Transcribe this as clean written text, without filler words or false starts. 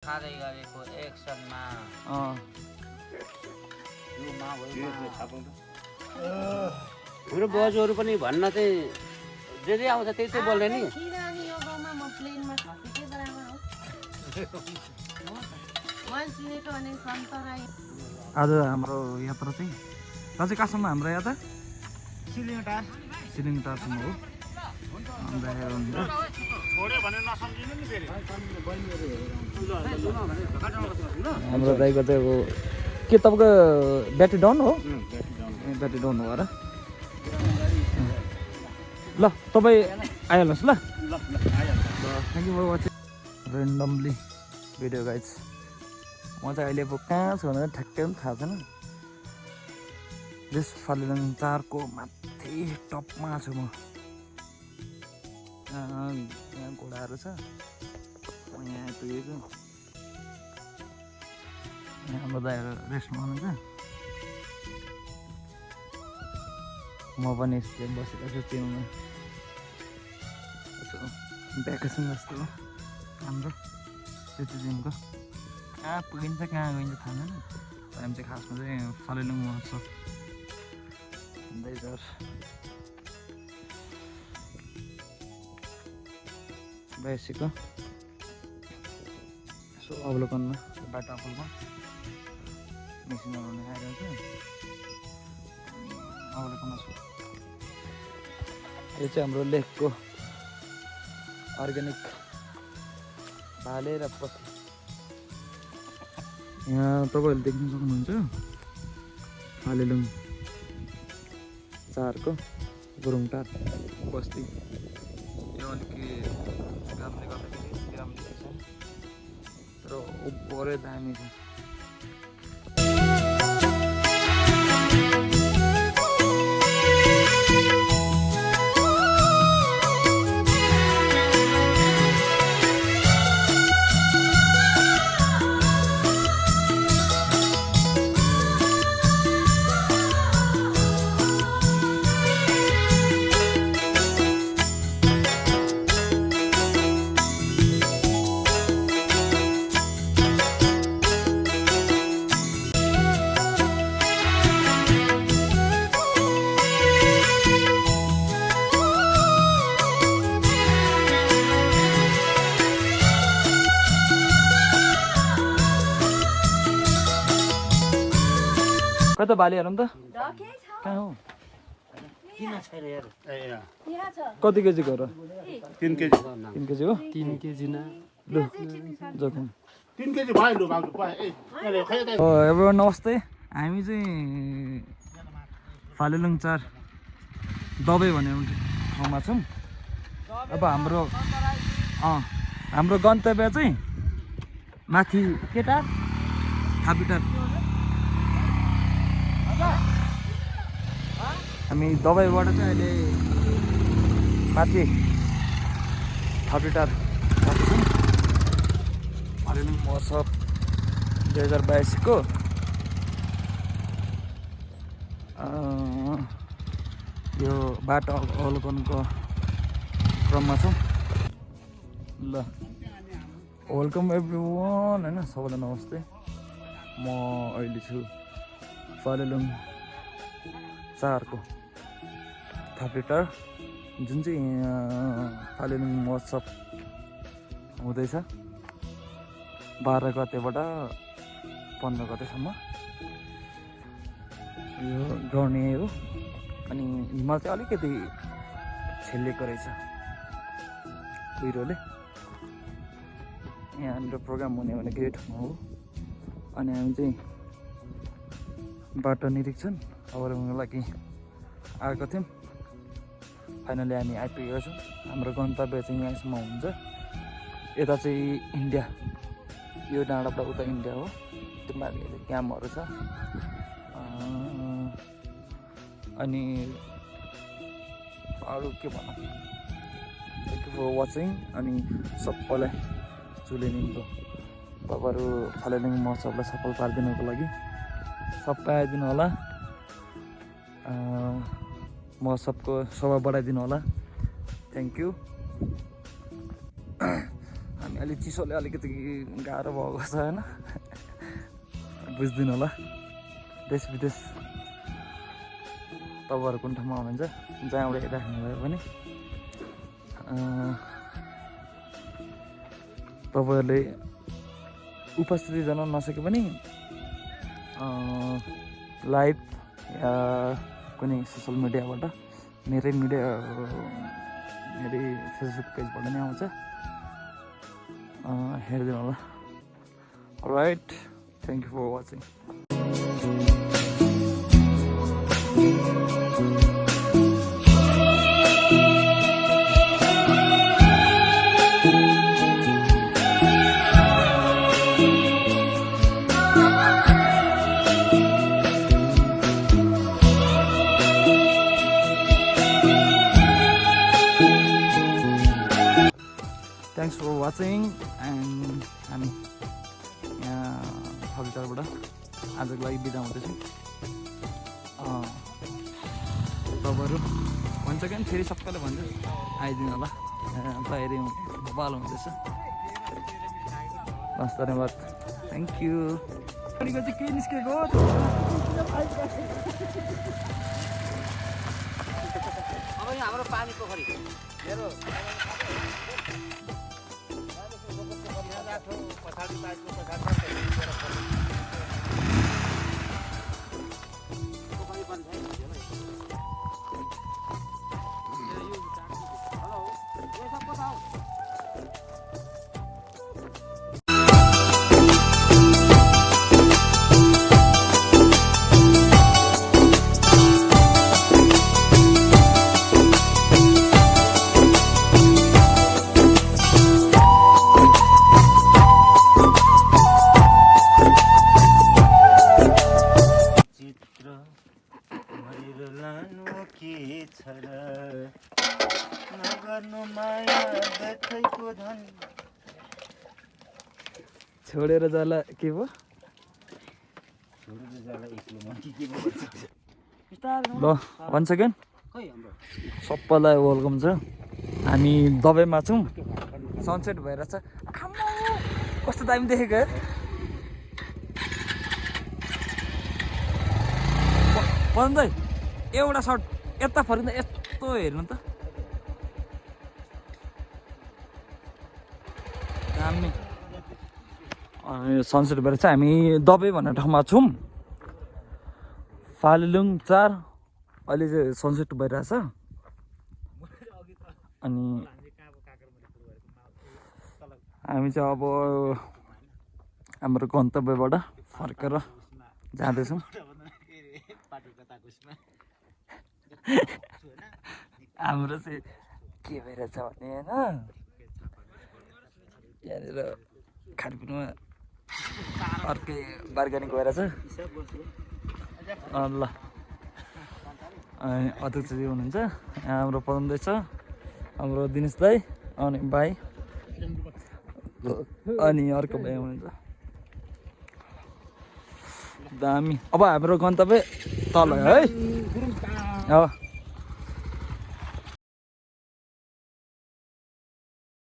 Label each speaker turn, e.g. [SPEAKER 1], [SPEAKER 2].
[SPEAKER 1] खाँदै गरेको एक्सनमा
[SPEAKER 2] हाम्रो बजुहरू पनि भन्न चाहिँ जे आउँछ त्यही चाहिँ बोल्ने नि
[SPEAKER 3] आज हाम्रो यात्रा चाहिँ दाजु कहाँसम्म हाम्रो यात्रा सिलिङटारसम्म हो हाम्रो दाइको चाहिँ अब के तपाईँको ब्याट्री डाउन हो ब्याट्री डाउन हो र ल तपाईँ आइहाल्नुहोस् ल thank you for watching randomly video guys म चाहिँ अहिले अब कहाँ छु भनेर ठ्याक्कै पनि थाहा छैन जस फालिलङ 4 को माथि टपमा छु म यहाँ घोडाहरू छ यहाँ आइपुगेको यहाँ हाम्रो दाइहरू रेस्टमा हुनुहुन्छ म पनि यस्तो बसिरहेको छु चिलमा भ्याकेसन जस्तो हो हाम्रो सिटिजनको कहाँ पुगिन्छ कहाँ गइन्छ थाहा छैन हामी चाहिँ खासमा चाहिँ फालिलङ महोत्सव बयसीको यसो अवलोकनमा बाटो अवलोकन मेसिनहरू आइरहेको छ अवलोकनमा छु यो चाहिँ हाम्रो लेकको अर्ग्यानिक भाले र पत्ती यहाँ तपाईँहरूले देख्न सक्नुहुन्छ फालिलङ 4 को गुरुङटार बस्ती यो अलिकति घामले गर्दाखेरि राम्रो छ तर ओभरै दामी छ कता भाले हेरौँ त कहाँ हो कति केजीको हो र
[SPEAKER 4] 3 केजी
[SPEAKER 3] 3 केजी हो
[SPEAKER 2] 3 केजी न
[SPEAKER 3] लु जोखौँ
[SPEAKER 4] 3 केजी भयो लु भाउजू
[SPEAKER 3] एभ्रिवान नमस्ते हामी चाहिँ फालिलङ 4 दबाई भन्ने एउटा ठाउँमा छौँ अब हाम्रो गन्तव्य चाहिँ माथि केटा थापिटार हामी दबाईबाट चाहिँ अहिले माथि थापिटार गएको छौँ फालिलङ महोत्सव 2022 को यो बाटो अवलोकनको क्रममा छौँ ल वेलकम एभ्रिवान होइन सबैलाई नमस्ते म अहिले छु फालिलङ 4 को थापिटार जुन चाहिँ फालिलङ महोत्सव हुँदैछ 12 गतेबाट 15 गतेसम्म यो गर्ने हो अनि हिमाल चाहिँ अलिकति छेलिएको रहेछ कुहिरोले यहाँनिर प्रोग्राम हुने भनेको यो ठाउँ हो अनि हामी चाहिँ बाटो निरीक्षण अवलोकनको लागि आएको थियौँ फाइनली हामी आइपुगेका छौँ हाम्रो गन्तव्य चाहिँ यहाँसम्म हुन्छ यता चाहिँ इन्डिया यो डाँडाबाट उता इन्डिया हो त्यो माथि क्याम्पहरू छ अनि अरू के भनौँ थ्याङ्क यू फर वाचिङ अनि सबैलाई चुलेनिको तपाईँहरू फालिलङ महोत्सवलाई सफल पारिदिनुको लागि सबै आइदिनु होला महोत्सवको शोभा बढाइदिनु होला थ्याङ्क यू हामी अहिले चिसोले अलिकति गाह्रो भएको छ होइन बुझिदिनु होला देश विदेश तपाईँहरू कुन ठाउँमा हुनुहुन्छ जहाँबाट हेरिराख्नुभयो भने तपाईँहरूले उपस्थिति जनाउन नसके पनि लाइभ या कुनै सोसियल मिडियाबाट मेरै फेसबुक पेजबाट नै आउँछ हेरिदिनु होला right thank you for watching Thanks for watching and हामी यहाँ हस्पिटलबाट आजको लागि बिदा हुँदैछौँ तपाईँहरू भन्छ क्या फेरि सबैले भन्छ आइदिनु होला तयारी भोपाल हुँदैछ हस् धन्यवाद थ्याङ्क यू चाहिँ के निस्केको
[SPEAKER 2] हाम्रो पानी पोखरी मेरो पछाडि साइडको पोखरी बन्छ हेलो यो सब बताऊ
[SPEAKER 3] छोडेर जाला के भयो ल भन्छ क्या सबैलाई वेलकम छ हामी दबाईमा छौँ सनसेट भइरहेछ कस्तो दामी देखेको पन्दै एउटा सर्ट यता फर्किँदा यस्तो हेर्नु त दामी सनसेट भएर चाहिँ हामी दबाई भन्ने ठाउँमा छौँ फालुलुङ 4 अहिले चाहिँ सनसेट भइरहेछ अनि हामी चाहिँ अब हाम्रो गन्तव्यबाट फर्केर जाँदैछौँ हाम्रो चाहिँ के भइरहेछ भने होइन यहाँनिर खानपिनमा अर्कै बार्गेनिङ भएर छ ल अध्यक्षजी हुनुहुन्छ यहाँ हाम्रो पढाउँदैछ हाम्रो दिनेश दाई अनि भाइ अनि अर्को भाइ हुनुहुन्छ दामी अब हाम्रो गन्तव्य तल है